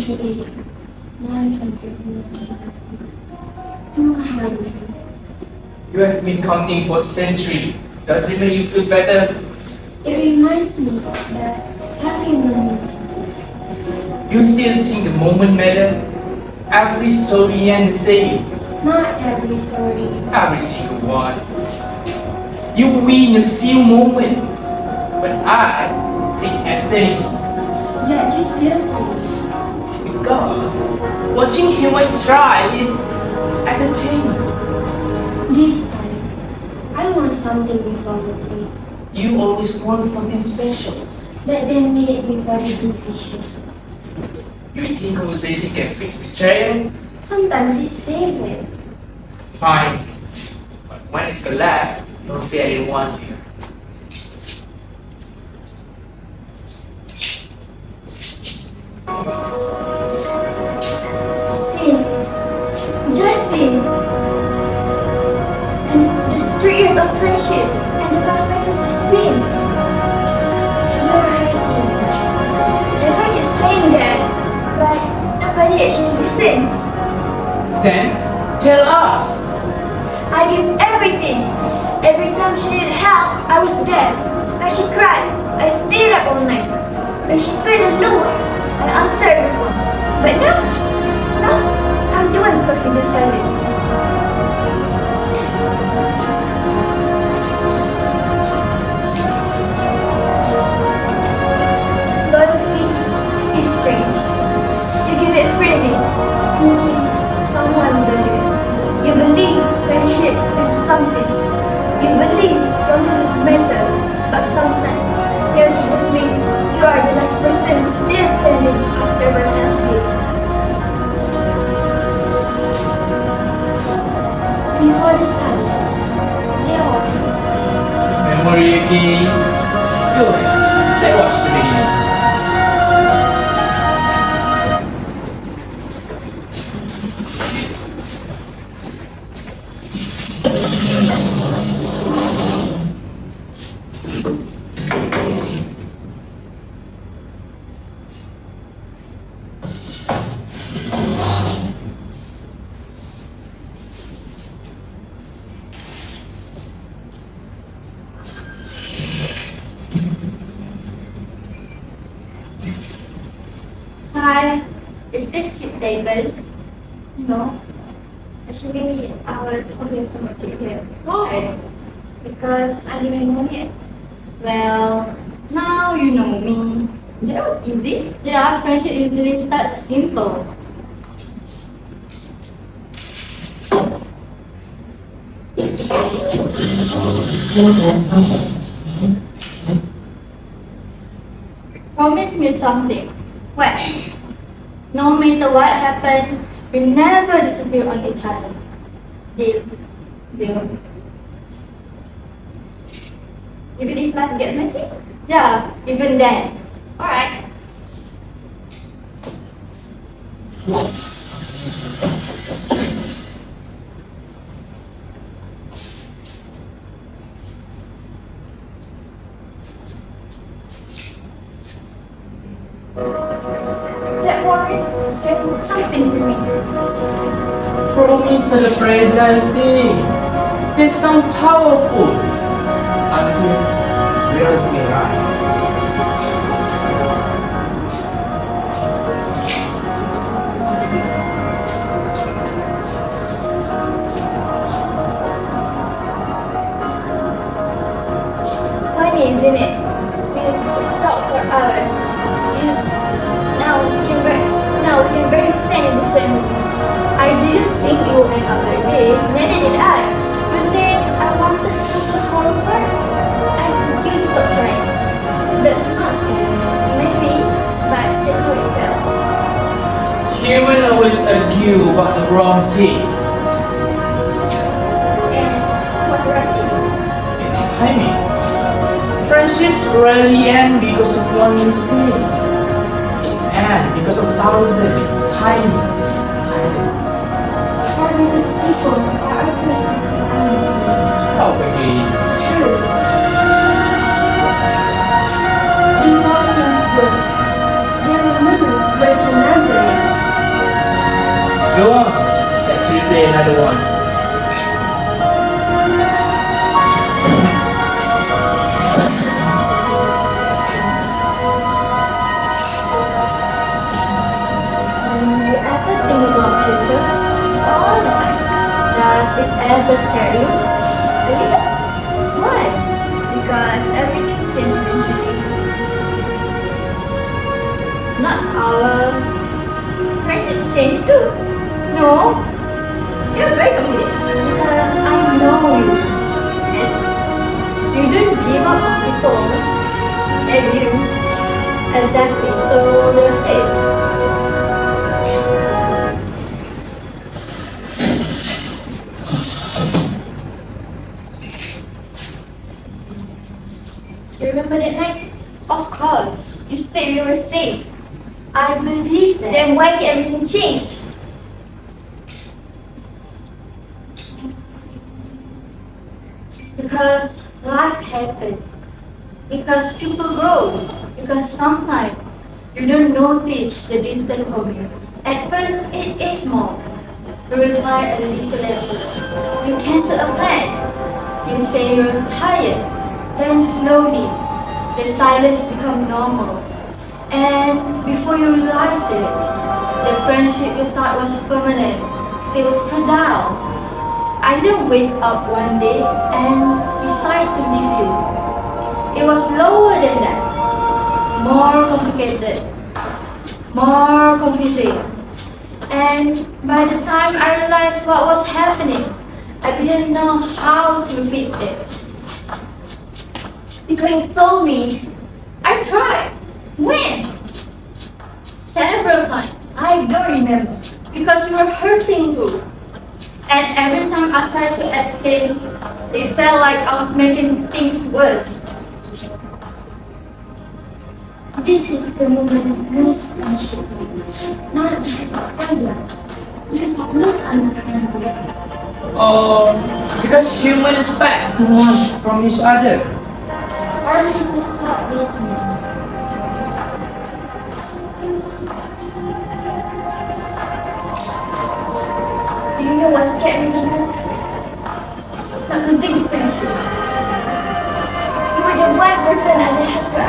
98, 900, 200. You have been counting for centuries. Does it make you feel better? It reminds me that every moment matters. You still think the moment matter? Every story ends the same. Not every story. Every single one. You win a few moments, but I take eternity. Yet you still think. Because watching human try is entertaining. This time, I want something before the play. You always want something special. Let them meet before the decision. You think conversation can fix betrayal? Sometimes it's safe it. Fine. But when it's collapsed, don't say I didn't want you. Sin. Just sin. And the 3 years of friendship and the 5 lessons of sin. You're hurting. Everyone is saying that, but nobody actually listens. Then, tell us. I give everything. Every time she needed help, I was there. When she cried, I stayed up all night. When she felt alone, I answered everyone. But now, I'm the one talking to silence. Loyalty is strange. You give it freely, thinking someone will do. You believe friendship is something. You believe promises matter, but sometimes they only just mean you are the last person still standing after everyone else leaves. Before the silence, there was Memory again. Good. Let's watch the beginning. Hi, is this seat table? No. Actually, I was hoping someone sit here. Why? Because I didn't know yet. Well, now you know me. That was easy. Yeah, friendship usually starts simple. Promise me something. What? No matter what happened, we never disappear on each other. Deal. Deal. Even if life gets messy? Yeah, even then. Alright. That promise meant something to me. Promise are the fragility. They sound powerful until reality arrives. Funny, isn't it? We used to talk for hours. Now we can barely stand in the same room. I didn't think it would end up like this. Neither did I. You think I wanted to fall apart? I think you stop trying. That's not fair. Maybe, but that's how it felt. Humans always argue about the wrong thing. And what's the right thing? Timing. Friendships rarely end because of one mistake. It's end because of thousand tiny silence. Or because people are afraid to speak honestly. How again? Truth. Before things broke, there were moments worth remembering. Go on, let's replay another one. Do you ever think about future? All the time. Does it ever scare you? A little? Why? Because everything changes eventually. Not our... Friendship change too. No, You're very committed. because I know you. And You don't give up on people. and you. Exactly, so you're safe. You remember that night? Of course. You said we were safe. I believe that. Then why did everything change? Because life happens. Because people grow. Because sometimes you don't notice the distance from you. At first, it is small. You reply a little later. You cancel a plan. You say you're tired. Then slowly, the silence becomes normal. And before you realize it, the friendship you thought was permanent feels fragile. I didn't wake up one day and decide to leave you. It was slower than that, more complicated, more confusing. And by the time I realized what was happening, I didn't know how to fix it. Because you told me. I tried. When? Several times. I don't remember. Because you were hurting too. And every time I tried to explain, it felt like I was making things worse. This is the moment most friendship breaks. Not because of pressure, because of misunderstanding. Or because humans expect too much from each other. Or because they stop listening. Do you know what scared me the most? Not losing the friendship. You were the one person I didn't have to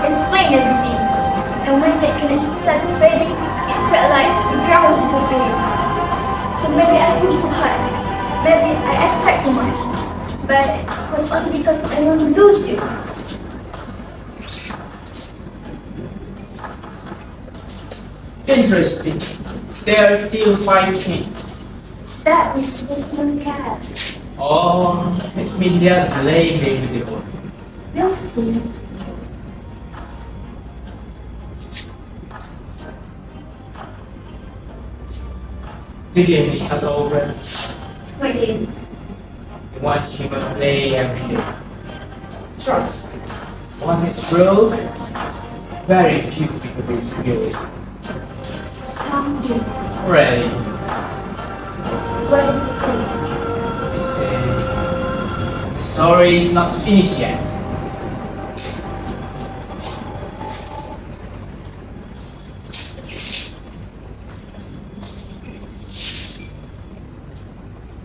explain everything. And when that connection started fading, it felt like the ground was disappearing. So maybe I pushed too hard. Maybe I expect too much. But it was only because I want to lose you. Interesting. They are still fighting. That means they still care. Oh, it means they are delaying with the work. We'll see. The game is not over. My dear. The one you will play every day. Trust. One is broke. Very few people will feel it. Someday. Ready. What does it say? It's the story is not finished yet.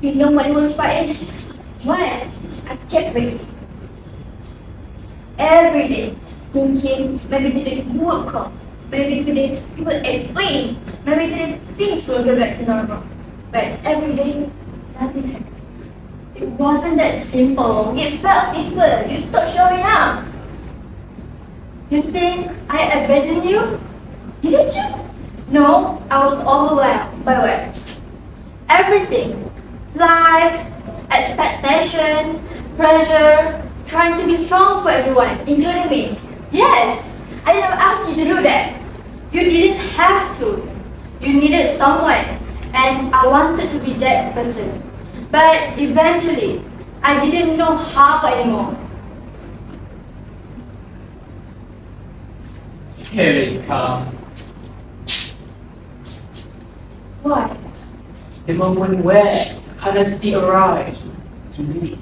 You know what the worst part is? What? I kept waiting. Every day, thinking maybe today would come. Maybe today he will explain. Maybe today things will go back to normal. But every day, nothing happened. It wasn't that simple. It felt simple. You stopped showing up. You think I abandoned you? Didn't you? No, I was overwhelmed By what? everything. Life, expectation, pressure, trying to be strong for everyone. Including me. Yes, I didn't ask you to do that. you didn't have to. You needed someone, and I wanted to be that person. But eventually, I didn't know how anymore. Here it comes. What? The moment where honesty arrives to me.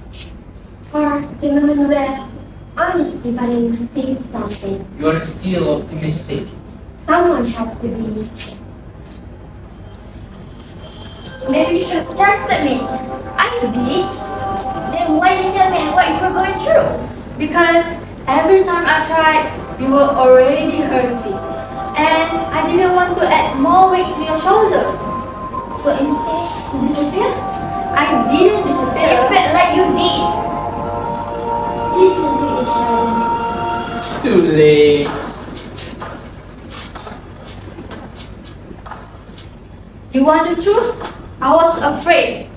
Or the moment where honesty finally receives something. You're still optimistic. Someone has to be. you should have trusted me. I did. Then why you tell me what you were going through? Because every time I tried, you were already hurting. And I didn't want to add more weight to your shoulder. So instead, you disappear? I didn't disappear. It felt like you did. Listen to each other. It's too late. You want the truth? I was afraid,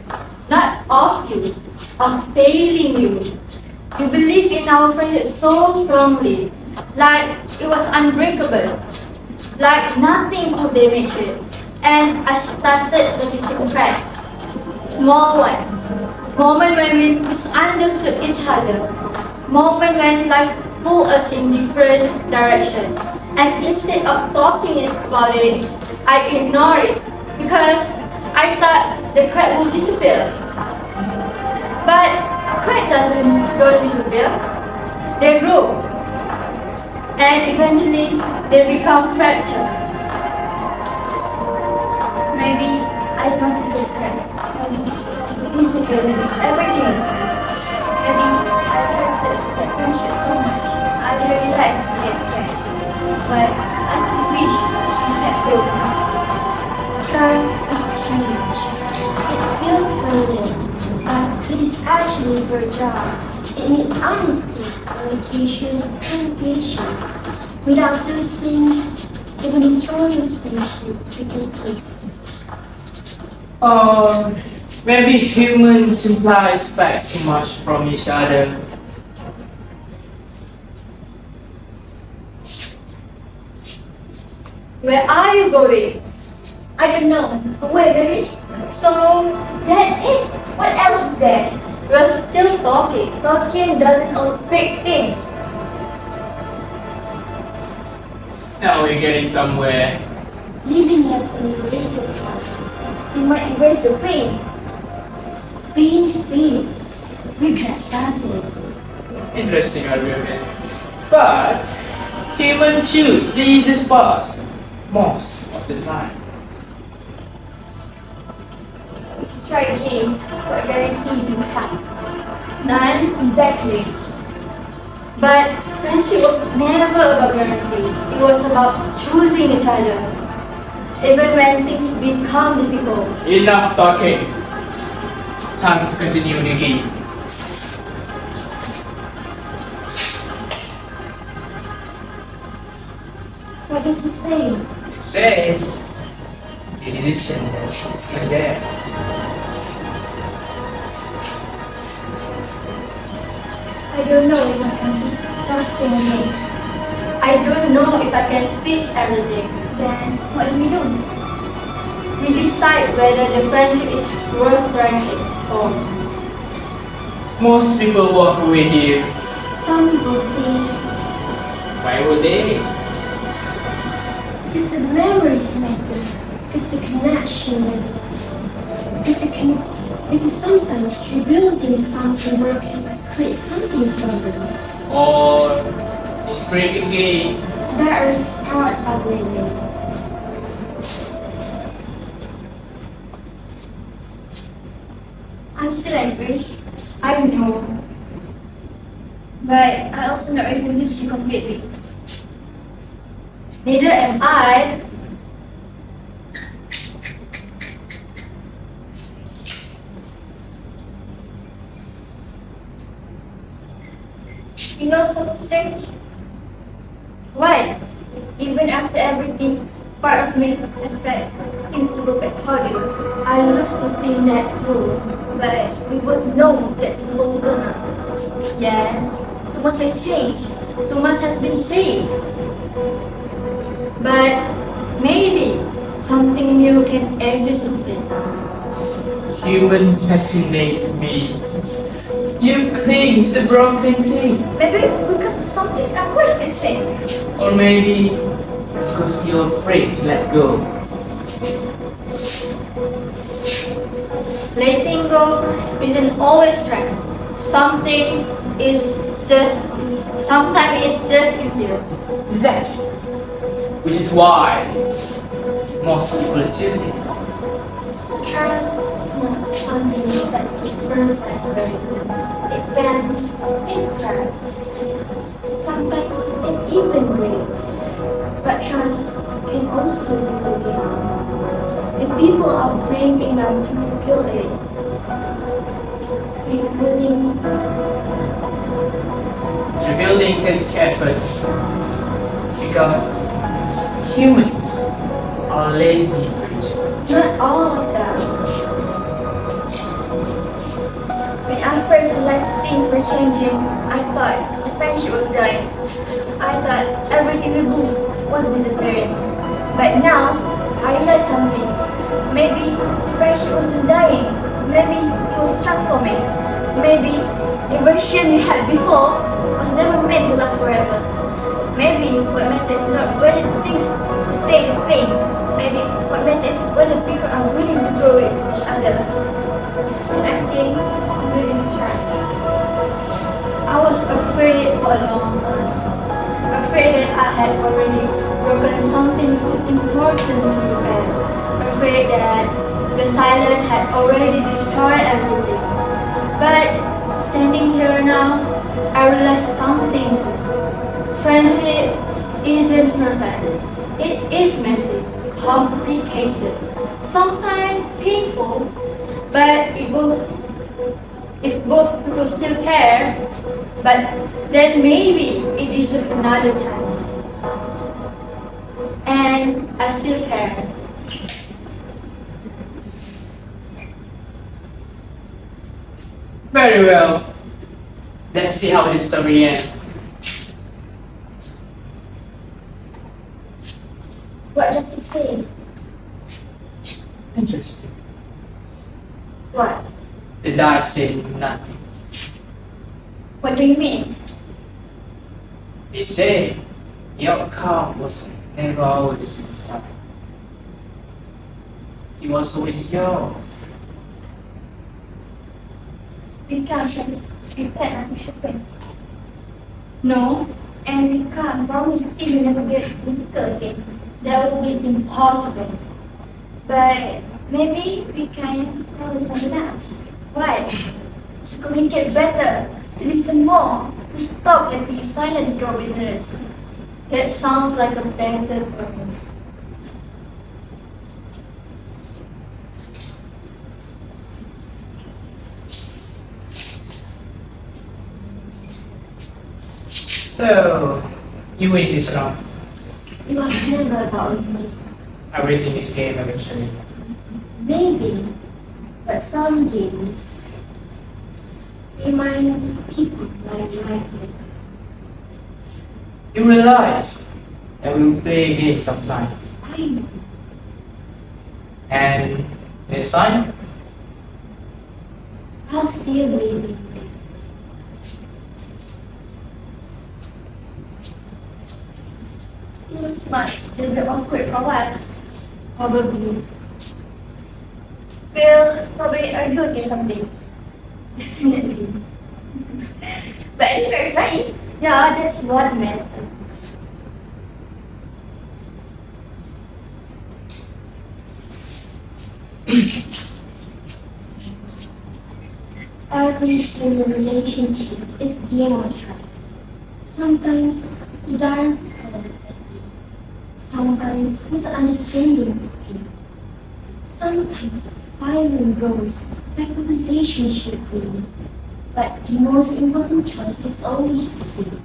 not of you, of failing you. You believe in our friendship so strongly, like it was unbreakable, like nothing could damage it. And I started noticing crack, small one, moment when we misunderstood each other, moment when life pulled us in different directions. And instead of talking about it, I ignored it because I thought the crack would disappear. But crack don't disappear. They grow. And eventually they become fractured. Maybe I didn't want to just crack. Maybe basically everything was fine. Maybe I trusted that friendship so much. I didn't realize it didn't care. But I still wish I had told him. Trust is strange. It feels familiar, but it is actually fragile. It needs honesty, communication, and patience. Without those things, even the strongest friendship became weak. Or maybe humans simply expect too much from each other. Where are you going? I don't know. Wait, baby. So that's it. What else is there? We're still talking. Talking doesn't always fix things. Now we're getting somewhere. Living doesn't erase the past. It might erase the pain. Pain fades. Regret doesn't. Interesting argument. But humans choose the easiest path most of the time. If you try again, what guarantee do you have? None. Exactly. But friendship was never about guarantee. It was about choosing each other. Even when things become difficult. Enough talking. Time to continue the game. What does it say? Say, the decision is still there. I don't know if I can keep trusting him. I don't know if I can fix everything. Then what do we do? We decide whether the friendship is worth trying for. Most people walk away here. Some people stay Why would they? because the memories matter, because the connection matter, because sometimes rebuilding something broken creates something stronger. Or it's break again. That is part of living. I'm still angry. I know. But I also not ready to lose you completely. Neither am I. You know something strange? Why? Even after everything, part of me expect things to go back how they were. I used to think that too. But we both know that's impossible now. Yes, Too much has changed. too much has been said. But maybe something new can exist instead. Human fascinate me. You cling to the broken thing. Maybe because something's awkward, I say. Or maybe because you're afraid to let go. Letting go isn't always right. Something is just, sometimes it's just easier. Exactly. Which is why most people choose it. Trust is not something that stays perfect forever. It bends, it cracks. Sometimes it even breaks. But trust can also be rebuilt. If people are brave enough to rebuild it, rebuilding Rebuilding takes effort because humans are lazy creatures. not all of them. When I first realized things were changing, I thought the friendship was dying. I thought everything we do was disappearing. But now, I realized something. Maybe the friendship wasn't dying. Maybe it was transforming. Maybe the version we had before was never meant to last forever. Maybe what matters is not whether things stay the same. Maybe what matters is whether people are willing to grow with each other. And I think I'm willing to try. I was afraid for a long time. Afraid that I had already broken something too important to repair. Afraid that the silence had already destroyed everything. But standing here now, I realize something too. Friendship isn't perfect. It is messy, complicated, sometimes painful, but if both people still care, but then maybe it deserves another chance. And I still care. Very well. Let's see how this story ends. What does it say? Interesting. What? The dice said nothing. What do you mean? They say the outcome was never always decided. It was always yours. We can't pretend nothing happened. No, and we can't promise things will never get difficult again. That will be impossible. But maybe we can promise something else. What? To communicate better, to listen more, to stop letting silence grow between us. That sounds like a better promise. So, you win this round. It was never about me. Everything is game eventually. Maybe, but some games remind people why life matters. You realize that we will play again sometime. I know. And this time, I'll still believe in them. Looks might still be awkward for a while. Probably. We'll probably argue again someday. Definitely. But it's very trying. Yeah, that's what matters. Every human relationship is game of trust. Sometimes you dance hard, sometimes misunderstanding appear. Sometimes silence grows like conversation should be. But the most important choice is always the same.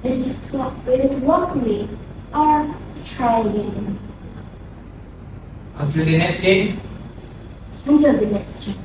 Whether to walk away or try again until the next game. until the next chance.